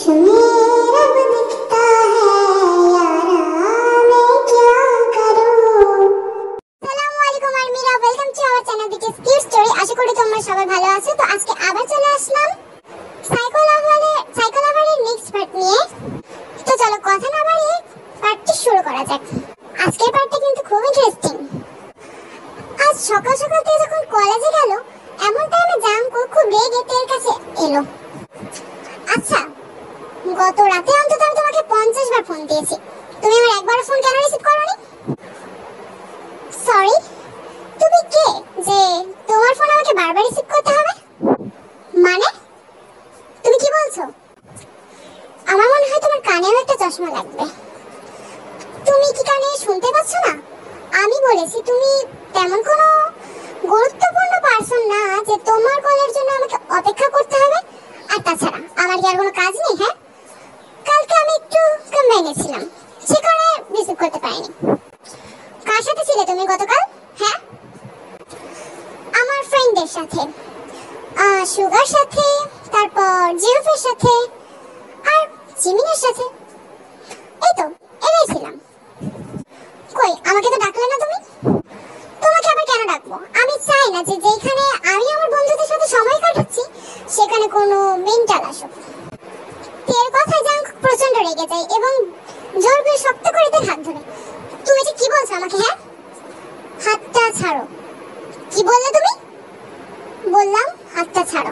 तुम्हें रब दिखता है यारा मैं क्या करूं। আসসালামু আলাইকুম আরমিরা, welcome to our channel BTS cute story. আশা করি তোমরা সবাই ভালো আছো। তো আজকে আবার চলে আসলাম সাইকোলাভারের নেক্সট পার্ট নিয়ে। তো চলো কথা না বাড়িয়ে পার্টটি শুরু করা যাক। আজকের পার্টটা কিন্তু খুব ইন্টারেস্টিং। আজ সকাল সকাল তে যখন কলেজে গেল, এমন টাইমে জাঙ্কু খুব রেগে তের কাছে এলো। আচ্ছা, গত রাতে অন্তত আমি তোমাকে 50 বার ফোন দিয়েছি, তুমি আমার একবারও ফোন কেন রিসিভ করোনি? সরি, তুমি কে যে তোমার ফোন আমাকে বারবার রিসিভ করতে হবে? মানে তুমি কি বলছো? আমার মনে হয় তোমার কানেও একটা চশমা লাগবে। তুমি কি কানে শুনতে পাচ্ছ না? আমি বলেছি তুমি তেমন কোনো গুরুত্বপূর্ণ পার্সন না যে তোমার কলের জন্য আমাকে অপেক্ষা করতে হবে। আর তাছাড়া আমার কি আর কোনো কাজ নেই? হ্যাঁ, কালকে আমি একটু কম্বাইনে ছিলাম, সে কারণে রিসিভ করতে পারিনি। কার সাথে ছিলে তুমি গতকাল? হ্যাঁ, আমার ফ্রেন্ডদের সাথে, সুগার সাথে, তারপর জিওফের সাথে আর জিমিনের সাথে। এই তো এরাই ছিলাম। কই, আমাকে তো ডাকলে না তুমি? তোমাকে আবার কেন ডাকবো? আমি চাই না যে যেখানে আমি আমার বন্ধুদের সাথে সময় কাটাচ্ছি সেখানে কোনো মেন্টাল আসুক। এর কথায় জাঙ্ক প্রচন্ড রেগে যায় এবং জোর করে শক্ত করে তার হাত ধরে। তুমি যে কি বলছো আমাকে? হ্যাঁ, হাতটা ছাড়ো। কি বললে তুমি? বললাম হাতটা ছাড়ো।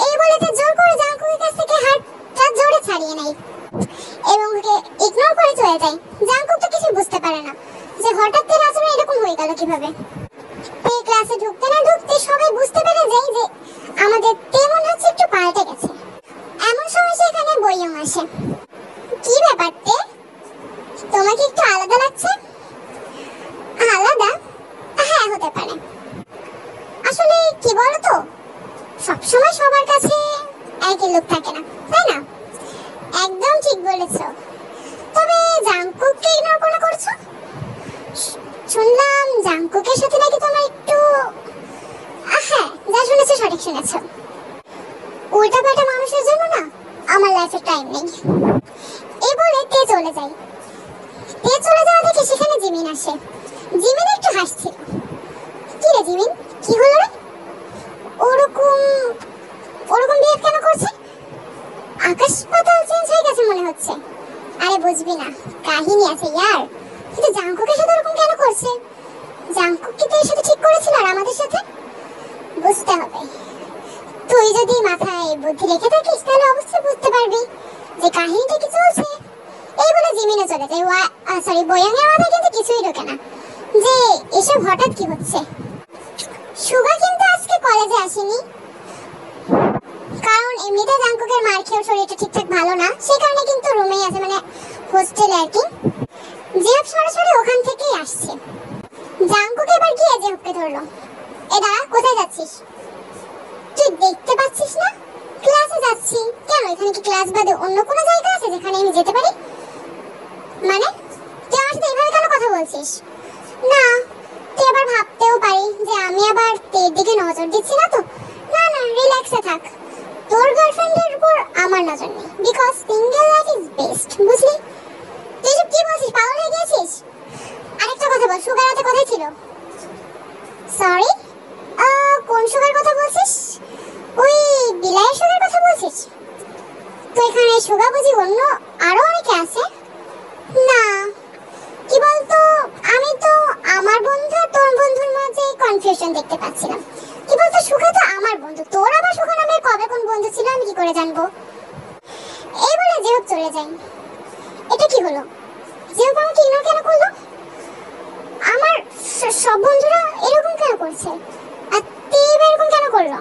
এই বলে তে জোর করে জাঙ্কুকের কাছ থেকে হাতটা জোরে ছাড়িয়ে নেয় এবং ওকে ইগনোর করে চলে যায়। জাঙ্কুক তো কিছু বুঝতে পারে না যে হঠাৎ তার আচরণ এরকম হয়ে গেল কিভাবে। এই ক্লাসে ঢুকতে না ঢুকতে সবাই বুঝতে পেরে যায় যে আমাদের তেমন হচ্ছে একটু পাল্টে গেছে। এমন সময় সেখানে বইয়ং আসে। কি ব্যাপারতে, তোমাকে একটু আলাদা লাগছে? আলাদা? হ্যাঁ, হতে পারে। আসলে কি বলতো, সবসময় সবার কাছে একই লোক থাকে না, তাই না? একদম ঠিক বলেছো। তবে জাঙ্কুককে ইগনোর কেন করছো? শুনলাম জাঙ্কুকের সাথে নাকি তোমার একটু... হ্যাঁ, যা শুনেছো সঠিক শুনেছো। উল্টাপাল্টা মানুষের জন্য না আমার লাইফে টাইম নেই। এই বলে তে চলে যায়। তে চলে যাওয়া দেখে সেখানে জিমিন আসে। জিমিন একটু হাসছিল। কি রে জিমিন, কি হলো রে? ওরকম বিহেভ কেন করছে? আকাশ পাতাল চেঞ্জ হয়ে গেছে মনে হচ্ছে। আরে বুঝবি না, কাহিনী আছে ইয়ার। কিন্তু জাঙ্কুকের সাথে ওরকম কেন করছে? জাঙ্কুক কি তোর সাথে ঠিক করেছিল আর আমাদের সাথে? বুঝতে হবে। তুই যদি মাথায় বুদ্ধি রেখে থাকিস তাহলে অবশ্যই বুঝতে পারবি যে কাহিনীটা কি চলছে। এই বলে জিমিনে চলে যায়। বয়াঙের মাথায় কিন্তু কিছুই ঢোকে না যে এসব হঠাৎ কি হচ্ছে। সুগা কিন্তু আজকে কলেজে আসেনি, কারণ এমনিতে জাঙ্কুকের মার খেয়ে শরীরটা ঠিকঠাক ভালো না, সে কারণে কিন্তু রুমেই আছে, মানে হোস্টেলে আর কি। জিয়াব সরাসরি ওখান থেকেই আসছে। জাঙ্কুক এবার গিয়ে জিয়াবকে ধরলো। এ দাঁড়া, কোথায় যাচ্ছিস? তুই দেখতে পাচ্ছিস না ক্লাসে যাচ্ছি? কেন, এখানে কি ক্লাস বাদে অন্য কোনো জায়গা আছে যেখানে আমি যেতে পারি? মানে তুই আমার সাথে এভাবে কেন কথা বলছিস? না, তুই আবার ভাবতেও পারি যে আমি আবার তের দিকে নজর দিচ্ছি না তো। না না, রিল্যাক্সে থাক। তোর গার্লফ্রেন্ডের উপর আমার নজর নেই, because single life is best, বুঝলি? তুই সব কি বলছিস, পাগল হয়ে গেছিস? আরেকটা কথা বল, সুগার রাতে কোথায় ছিল? সরি, কোন সুগার কথা বলছিস? ওই বিলায়ের সুগার কথা বলছিস? তো এখানে সুগা বুঝি অন্য আরো অনেকে আছে? না, কি বলতো, আমি তো আমার বন্ধু আর তোর বন্ধুর মাঝে কনফিউশন দেখতে পাচ্ছিলাম। কি বলতো, সুগা তো আমার বন্ধু, তোর আবার সুগা নামে কবে কোন বন্ধু ছিল আমি কি করে জানবো? এই বলে জিহুব চলে যায়। এটা কি হলো? জিহুব আমাকে ইগনোর কেন করলো? আমার সব বন্ধুরা এরকম কেন করছে আর তে এরকম কেন করলো?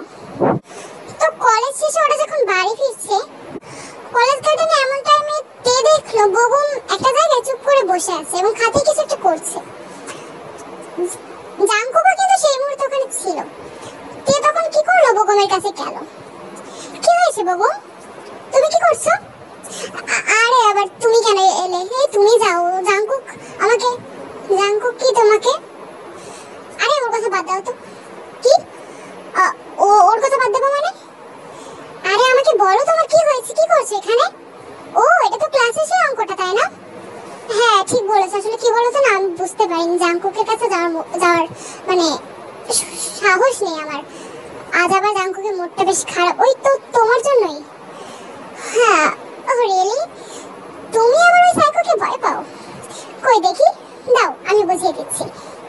তো কলেজ শেষে ওরা যখন বাড়ি ফিরছে, কলেজ গার্ডেনে এমন টাইমে তে দেখলো বগুম একটা জায়গায় চুপ করে বসে আছে এবং খাতে কিছু একটা করছে। জাঙ্কুকও কিন্তু সেই মুহূর্তে ওখানে ছিল। তে তখন কি করলো, বগুমের কাছে গেল। কি হয়েছে বগুম, তুমি কি করছো? আরে আবার তুমি কেন এলে? এই তুমি যাও, জাঙ্কুক আমাকে... জাঙ্কুক কি তোমাকে? আরে ওর কথা বাদ দাও তো। কি ওর কথা বাদ দেবো মানে? আরে আমাকে বলো তোমার কি হয়েছে, কি করছো এখানে? ও এটা তো ক্লাসে সেই অঙ্কটা, তাই না? হ্যাঁ ঠিক বলেছো। আসলে কি বলতো না, আমি বুঝতে পারিনি জাঙ্কুকের কাছে যাওয়ার মানে সাহস নেই আমার। আজ আবার জাঙ্কুকের মুডটা বেশ খারাপ, ওই তো তোমার জন্যই। হ্যাঁ। ও রিয়েলি? তুমি আবার ওই সাইকোকে ভয় পাও? কই দেখি, দাও আমি বুঝিয়ে দিচ্ছি।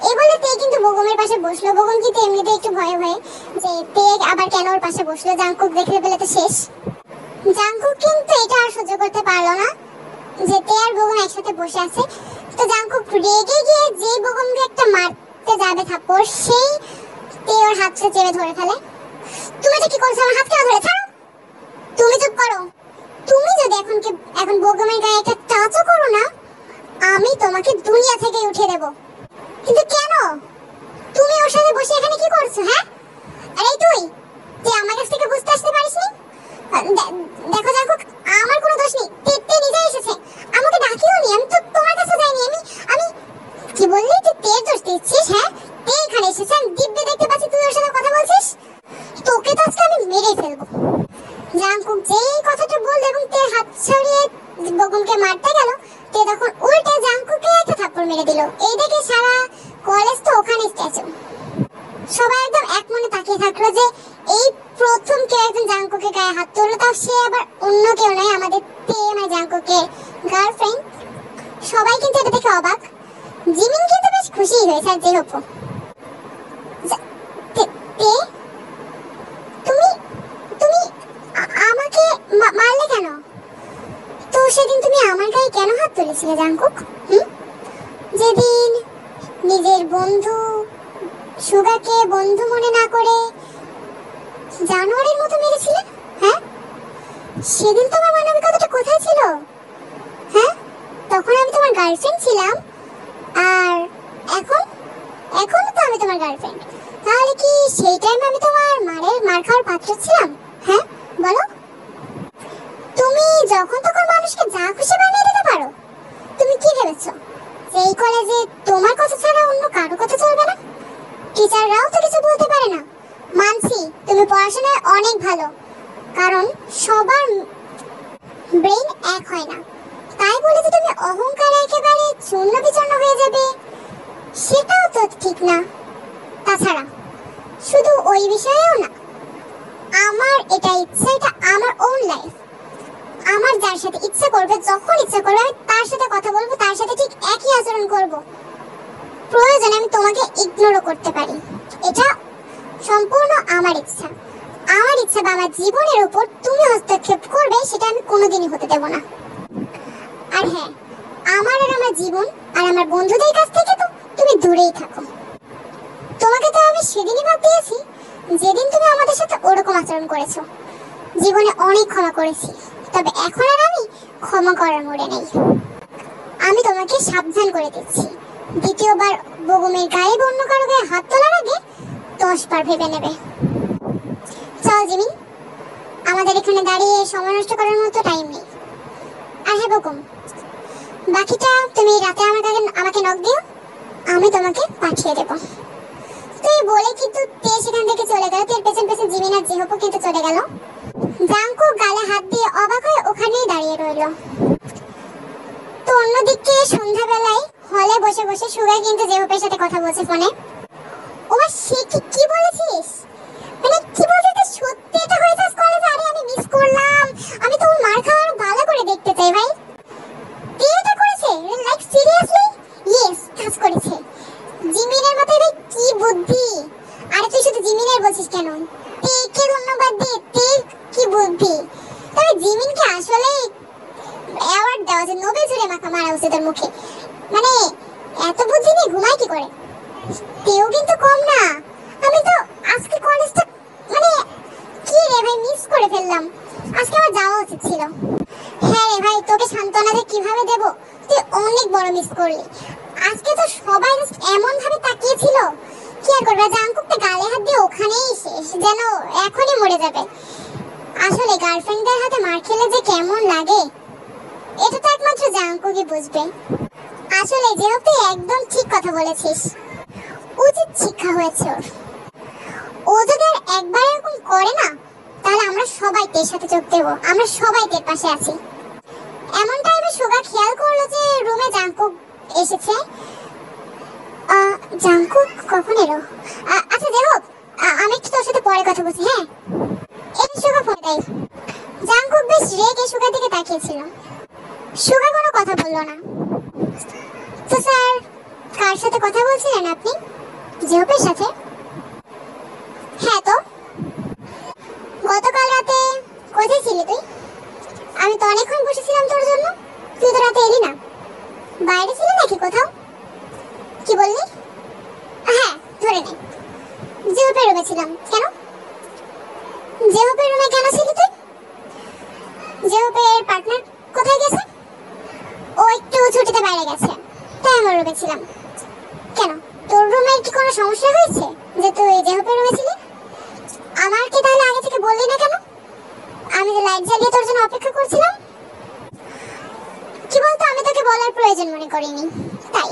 এই বলে তে কিন্তু বগমের পাশে বসলো। বগম কিন্তু এমনিতে একটু ভয়ে ভয়ে যে তে আবার কেন ওর পাশে বসলো, জাঙ্কুক দেখলে পেলে তো শেষ। জাঙ্কুক কিন্তু এটা আর সহ্য করতে পারলো না যে তে আর বগম একসাথে বসে আছে। তো জাঙ্কুক রেগে গিয়ে যে বগমকে একটা মারতে যাবে থাপ্পড়, সেই তে ওর হাতটা চেপে ধরে ফেলে। তুমি এটা কি করছো? আমার হাত কেন ধরে? ছাড়ো। তুমি চুপ করো। তুমি যদি এখন বগমের গায়ে একটা টাচও করো না, আমি তোমাকে দুনিয়া থেকে উঠিয়ে দেব। কিন্তু কেন? তুমি ওর সাথে বসে এখানে কি করছো? হ্যাঁ, আরে তুই আমার কাছ থেকে বুঝতে আসতে পারিসনি? দেখো জাঙ্কুক, আমার কোনো দোষ নেই। তে নিজে এসেছে, আমাকে ডাকিও নি। আমি তো তোমার কাছে যাইনি। আমি কি বললি? তুই তের দোষ দিচ্ছিস? হ্যাঁ, তে এখানে এসেছে, আমি দিব্যে দেখতে পাচ্ছি তুই ওর সাথে কথা বলছিস। তোকে তো আজকে আমি মেরেই ফেলবো। জাঙ্কুক যেই কথাটা বলল এবং তে হাত ছড়িয়ে বগমকে মারতে গেল, তে তখন উল্টে জাঙ্কুককে একটা থাপ্পড় মেরে দিল। এই দেখে সারা কলেজ তো ওখানে স্ট্যাচু। সবাই একদম এক মনে তাকিয়ে থাকলো যে এই প্রথম কেউ একজন জাঙ্কুকের গায়ে হাত তুললো, তাও সে আবার অন্য কেউ নয়, আমাদের তে মানে জাঙ্কুকের গার্লফ্রেন্ড। সবাই কিন্তু এটা দেখে অবাক। জিমিন কিন্তু বেশ খুশি হয়েছে। আর যে হোক, তুমি আমাকে মারলে কেন? তো সেদিন তুমি আমার গায়ে কেন হাত তুলেছিলে জাঙ্কুক? যেদিন নিজের বন্ধু সুগাকে বন্ধু মনে না করে জানোয়ারের মতো মেরেছিলে, হ্যাঁ? সেদিন তোমার মানবিকতাটা কোথায় ছিল? হ্যাঁ, তখন আমি তোমার গার্লফ্রেন্ড ছিলাম, আর এখন তো আমি তোমার গার্লফ্রেন্ড। তাহলে কি সেই টাইমে আমি তোমার মার খাওয়ার পাত্র ছিলাম? হ্যাঁ বলো। তুমি যখন তখন মানুষকে যা খুশি বানিয়ে দিতে পারো। তুমি কি ভেবেছো যে এই কলেজে তোমার কথা ছাড়া অন্য কারো কথা চলবে না? টিচাররাও তো কিছু বলতে পারে না। মানছি তুমি পড়াশোনায় অনেক ভালো, কারণ সবার ব্রেন এক হয় না। তাই বলে যে তুমি অহংকারে একেবারে চূর্ণ বিচূর্ণ হয়ে যাবে, সেটাও তো ঠিক না। তাছাড়া শুধু ওই বিষয়েও না, আমার এটা ইচ্ছা, এটা আমার ওন লাইফ। আমার যার সাথে ইচ্ছা করবে, যখন ইচ্ছা করবে, আমি তার সাথে কথা বলবো, তার সাথে ঠিক একই আচরণ করব। প্রয়োজনে আমি তোমাকে ইগনোরও করতে পারি। এটা সম্পূর্ণ আমার ইচ্ছা। আমার ইচ্ছা বা আমার জীবনের উপর তুমি হস্তক্ষেপ করবে, সেটা আমি কোনোদিনই হতে দেব না। আর হ্যাঁ, আমার জীবন আর আমার বন্ধুদের কাছ থেকে তো তুমি দূরেই থাকো। তোমাকে তো আমি সেদিনই ভাব দিয়েছি যেদিন তুমি আমাদের সাথে ওরকম আচরণ করেছো। জীবনে অনেক ক্ষমা করেছি, তবে এখন আর আমি ক্ষমা করার মোড়ে নেই। আমি তোমাকে সাবধান করে দিচ্ছি, দ্বিতীয়বার বগমের গায়ে অন্য কারো গায়ে হাত তোলার আগে 10 বার ভেবে নেবে। চল জিমিন, আমাদের এখানে দাঁড়িয়ে সময় নষ্ট করার মতো টাইম নেই। আর হ্যাঁ বগম, বাকিটা তুমি রাতে আমাকে নক দিও, আমি তোমাকে পাঠিয়ে দেব। তুই বলে কিন্তু তে সেখান থেকে চলে গেল। তের পেছন পেছন জিমিন আর জেহপো কিন্তু চলে গেল। জাঙ্কুক গালে হাত দিয়ে অবাক হয়ে ওখানেই দাঁড়িয়ে রইল। তো অন্যদিকে সন্ধ্যাবেলায় হলে বসে বসে সুগা কিন্তু জেহপের সাথে কথা বলছে ফোনে। ও সে কি বলেছিস? মানে কি বলছিস? সত্যি এটা হয়েছে কলেজে? আরে আমি মিস করলাম। আমি তো ওর মার খাওয়ার ভালো করে দেখতে চাই ভাই। এটা করেছে? Like seriously? ইয়েস, কাজ করেছে। জিমিনের মাথায় ভাই কি বুদ্ধি! আরে তুই শুধু জিমিনের বলছিস কেন? কে ধন্যবাদ দে, কি বুদ্ধি! তবে জিমিনকে আসলে অ্যাওয়ার্ড দেওয়া উচিত, নোবেল জুড়ে মারা উচিত ওর মুখে। মানে এত বুদ্ধি নিয়ে ঘুমায় কি করে? তেও কিন্তু কম না। আমি তো আজকে কলেজটা মানে কি রে ভাই, মিস করে ফেললাম। আজকে আমার যাওয়া উচিত ছিল। হ্যাঁ রে ভাই, তোকে সান্ত্বনা দিয়ে কিভাবে দেব? তুই অনেক বড় মিস করলি। আজকে তো সবাই এমন ভাবে তাকিয়েছিল, কি আর করবে? জাঙ্কুকটা গালে হাত দিয়ে ওখানেই শেষ, যেন এখনই মরে যাবে। আসলে গার্লফ্রেন্ডদের হাতে মার খেলে যে কেমন লাগে, এটা তো একমাত্র জাঙ্কুকই বুঝবে। আসলে যেহেতু তুই একদম ঠিক কথা বলেছিস, উচিত শিক্ষা হয়েছে ওর। ও যদি আর একবার এরকম করে না, তাহলে আমরা সবাই তের সাথে যোগ দেবো, আমরা সবাই তের পাশে আছি। এমন টাইমে সুগা খেয়াল করলো যে রুমে জাংকুক এসেছে। জাংকুক কখন এলো? আচ্ছা যাই হোক, আমি একটু তোর সাথে পরে কথা বলছি। হ্যাঁ, এই সুগা ফোন দেয়। জাংকুক বেশ রেগে সুগার দিকে তাকিয়েছিল। সুগা কোনো কথা বললো না। তো স্যার, কার সাথে কথা বলছিলেন আপনি? জেহপের সাথে? হ্যাঁ, তো গতকাল রাতে কোথায় ছিলি তুই? আমি তো অনেকক্ষণ বসেছিলাম তোর জন্য, তুই তো রাতে এলি না। বাইরে ছিলি নাকি কোথাও? কি বললি? হ্যাঁ, ধরে নে, জেহপের রুমে ছিলাম। কেন? জেহপের রুমে কেন ছিলি তুই? জেহপের পার্টনার কোথায় গেছে? ও একটু ছুটিতে বাইরে গেছে, তাই আমার রুমে ছিলাম। কেন, তোর রুমের কি কোনো সমস্যা হয়েছে যে তুই জেহপের রুমে ছিলি? আমার কি তাহলে আগে থেকে বললি না কেন? আমি যে লাইট জ্বালিয়ে তোর জন্য অপেক্ষা করছিলাম। কি বলতো, আমি তোকে বলার প্রয়োজন মনে করিনি। তাই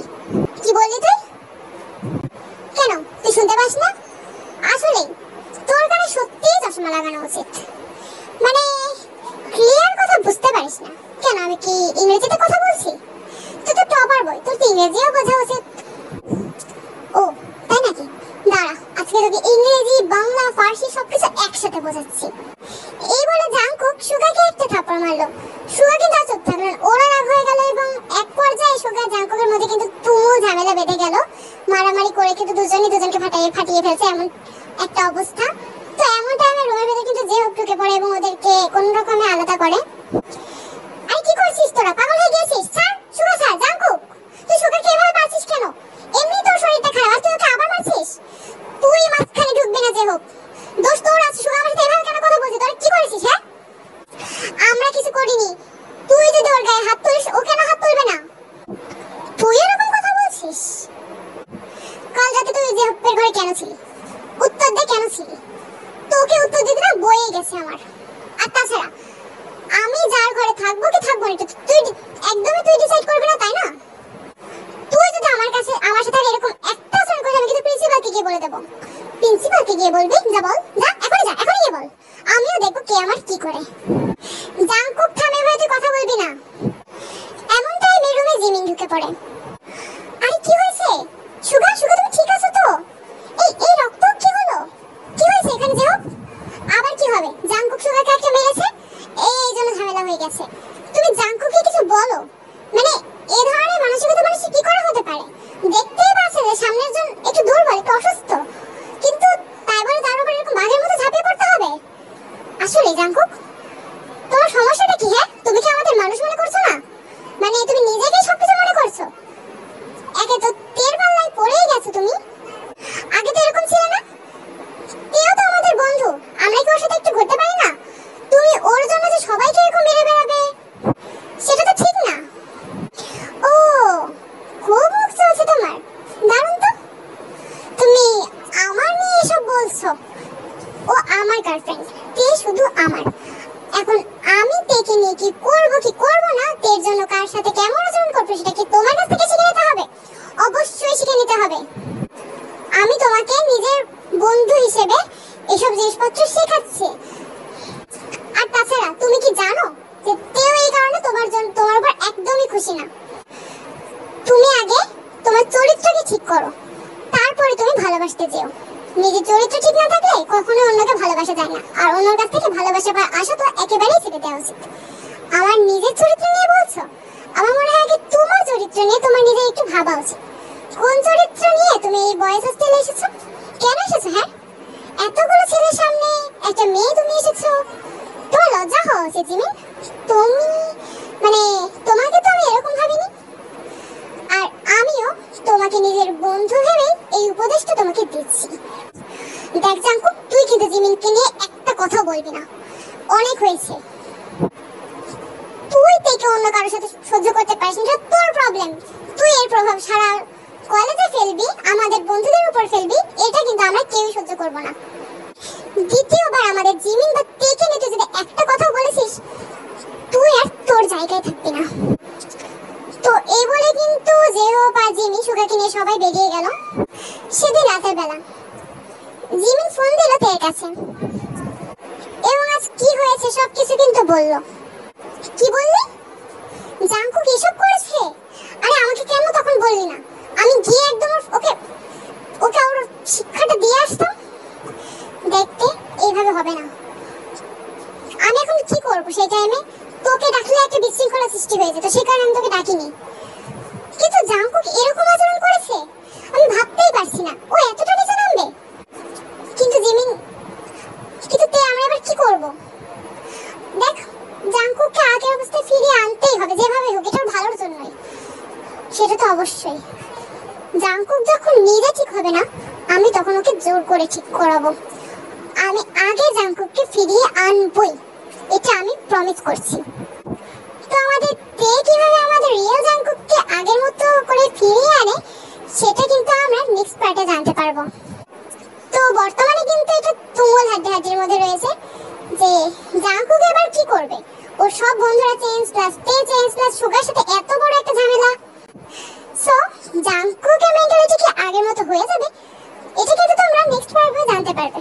কি বললি তুই? কেন, তুই শুনতে পাস না? আসলে তোর কানে সত্যিই চশমা লাগানো উচিত। মানে ক্লিয়ার কথা বুঝতে পারিস না কেন? আমি কি ইংরেজিতে কথা বলছি? তুই তো টপার বই, তোর তো ইংরেজিও বোঝা উচিত। ও তাই নাকি? দাঁড়া, আজকে তোকে ইংরেজি, বাংলা, ফার্সি সবকিছু একসাথে বোঝাচ্ছি। এই বলে জাংকুক সুগাকে একটা থাপ্পড় মারলো। সুগা কিন্তু চুপ থাকলেন, ওরা রাগ হয়ে গেল এবং এক পর্যায়ে সুগা জাংকুকের মধ্যে কিন্তু তুমুল ঝামেলা বেঁধে গেল। মারামারি করে কিন্তু দুজনই দুজনকে ফাটিয়ে ফেলছে, এমন একটা অবস্থা। তো এমন টাইমে রুমের ভেতরে কিন্তু জেহপ ঢুকে পড়ে এবং ওদেরকে কোন রকমে আলাদা করে। আরে কি করছিস তোরা? পাগল হয়ে গেছিস? স্যার, সুগা স্যার, জাংকুক, তুই সুগাকে এভাবে মারছিস কেন? এমনি তোর শরীরটা খারাপ, আর তুই ওকে আবার মারছিস? তুই মাঝখানে ঢুকবি না জেহপ, দোষ তোর আছে। সুগা আমার সাথে এভাবে কেন কথা বলছিস? তোরা কি করেছিস? হ্যাঁ, আমরা কিছু করিনি। তুই যদি ওর গায়ে হাত তুলিস, ও কেন হাত তুলবে না? তুই এরকম কথা বলছিস? কাল রাতে তুই জেহপের ঘরে কেন ছিলি? উত্তর দে, কেন ছিলি? তোকে উত্তর দিতে না বয়েই গেছে আমার। আর তাছাড়া আমি যার ঘরে থাকবো কি থাকবো না তুই একদমই ডিসাইড করবি না, তাই না? তুই যদি আমার সাথে এরকম একটা আচরণ করিস, আমি কিন্তু প্রিন্সিপালকে গিয়ে বলে দেবো। প্রিন্সিপালকে গিয়ে বলবি? যা বল, যা, এখনই গিয়ে বল। আমিও দেখবো কে আমার কি করে। জাংকুক, থামে ভাই, তুই কথা বলবি না। এমন টাইমে রুমে জিমিন ঢুকে পড়ে। আরে কি হয়েছে? সুগা, তুমি ঠিক আছো তো? এই রক্ত কি হলো? কি হয়েছে এখানে জেহপ? আবার কি হবে? জাংকুক সুগাকে একটা মেরেছে, এই জন্য ঝামেলা হয়ে গেছে। তুমি জাংকুককে কিছু বলো। মানে এই ধরনের মানসিকতা মানুষের কি করে হতে পারে? দেখতেই পাচ্ছে যে সামনের জন একটু দুর্বল, একটু অসুস্থ, কিন্তু তাই বলে তার উপর এরকম বাঘের মতো ঝাঁপিয়ে পড়তে হবে? আসলে জাংকুক, তোমার সমস্যাটা কি? হ্যাঁ, তুমি কি আমাদের মানুষ মনে করছো না? মানে তুমি নিজেকেই সবকিছু মনে করছো। একে তো তের পাল্লায় পড়েই গেছো তুমি। আগে তো এরকম ছিল না। তেও তো আমাদের বন্ধু, আমরা কি ওর সাথে একটু ঘুরতে পারি না? তুমি ওর জন্য যে সবাইকে এরকম মেরে বেড়াবে, সেটা তো ঠিক না। ও, খুব মুখ চলছে তোমার, দারুণ তো। তুমি আমার নিয়ে এসব বলছো? ও আমার গার্লফ্রেন্ড, তে শুধু আমার। এখন আমি তেকে নিয়ে কি করব না, তের জন্য কার সাথে কেমন আচরণ করবো, সেটা কি তোমার কাছ থেকে শিখে নিতে হবে? অবশ্যই শিখে নিতে হবে। আমি তোমাকে নিজের বন্ধু হিসেবে এসব জিনিসপত্র শেখাচ্ছি। আর তাছাড়া তুমি কি জানো যে তেও এই কারণে তোমার উপর একদমই খুশি না। তুমি আগে তোমার চরিত্রকে ঠিক করো, তারপরে তুমি ভালোবাসতে যেও। নিজের চরিত্র ঠিক না থাকলে কখনো অন্যকে ভালোবাসা যায় না, আর অন্যের কাছ থেকে ভালোবাসা বা আশা তো একেবারেই ছেড়ে দেওয়া উচিত। আমার নিজের চরিত্র নিয়ে বলছো? আমার মনে হয় আগে তোমার চরিত্র নিয়ে তোমার নিজের একটু ভাবা উচিত। কোন চরিত্র নিয়ে তুমি এই বয়েজ হোস্টেলে এসেছো? কেন এসেছো? হ্যাঁ, এতগুলো ছেলের সামনে একটা মেয়ে তুমি এসেছো, তোমার লজ্জা হওয়া উচিত জিমিন। তুমি মানে তোমাকে তো আমি এরকম ভাবিনি। আর আমিও তোমাকে নিজের বন্ধু ভেবে এই উপদেশটা তোমাকে দিচ্ছি। দেখ জাংকুক, তুই কিন্তু জিমিনকে নিয়ে একটা কথা বলবি না, অনেক হয়েছে। তুই থেকে অন্য কারোর সাথে সহ্য করতে পারিস না, তোর প্রবলেম। তুই এর প্রভাব সারা কলেজে ফেলবি, আমাদের বন্ধুদের উপর ফেলবি, এটা কিন্তু আমরা কেউই সহ্য করব না। দ্বিতীয়বার আমাদের জিমিন বা তেকে নিয়ে তুই যদি একটা কথা বলেছিস, তুই আর তোর জায়গায় থাকবি না। তো এই বলে কিন্তু জেহপ আর জিমি সুগাকে নিয়ে সবাই বেরিয়ে গেল। সেদিন রাতের বেলা জিমিন ফোন দিল তের কাছে এবং হয়েছে সবকিছু কিন্তু বললো। কি বললি? জাংকুক এসব করেছে? আরে আমাকে কেন তখন বললি না? আমি গিয়ে একদম ওকে ওকে ওর শিক্ষাটা দিয়ে আসতাম। দেখতে এইভাবে হবে না। আমি এখন কি করবো সেই টাইমে? তোকে ডাকলে একটা বিশৃঙ্খলা সৃষ্টি হয়ে যেত, সেই কারণে আমি তোকে ডাকিনি। কিন্তু জাংকুক এরকম আচরণ করেছে আমি ভাবতেই পারছি না। ও এতটা নিচে নামবে? কিন্তু জিমিন, কিন্তু আমরা এবার কি করব? দেখ, জাংকুককে আগের অবস্থায় ফিরিয়ে আনতেই হবে যেভাবে হোক, এটার ভালোর জন্যই। সেটা তো অবশ্যই। জাংকুক যখন নিজে ঠিক হবে না, আমি তখন ওকে জোর করে ঠিক করাবো। আমি আগে জাংকুককে ফিরিয়ে আনবই, এটা আমি প্রমিস করছি। তো আমাদের তে কিভাবে আমাদের রিয়েল জাংকুককে আগের মতো করে ফিরিয়ে আনে সেটা কিন্তু আমরা নেক্সট পার্টে জানতে পারবো। তো বর্তমানে কিন্তু এটা তুমুল হাড্ডাহাড্ডির মধ্যে রয়েছে যে জাংকুক এবার কি করবে। ওর সব বন্ধুরা চেঞ্জ, প্লাস তে চেঞ্জ, প্লাস সুগার সাথে এত বড় একটা ঝামেলা। সো জাংকুকের মেন্টালিটি কি আগের মতো হয়ে যাবে, এটা কিন্তু তোমরা নেক্সট পার্টে জানতে পারবে।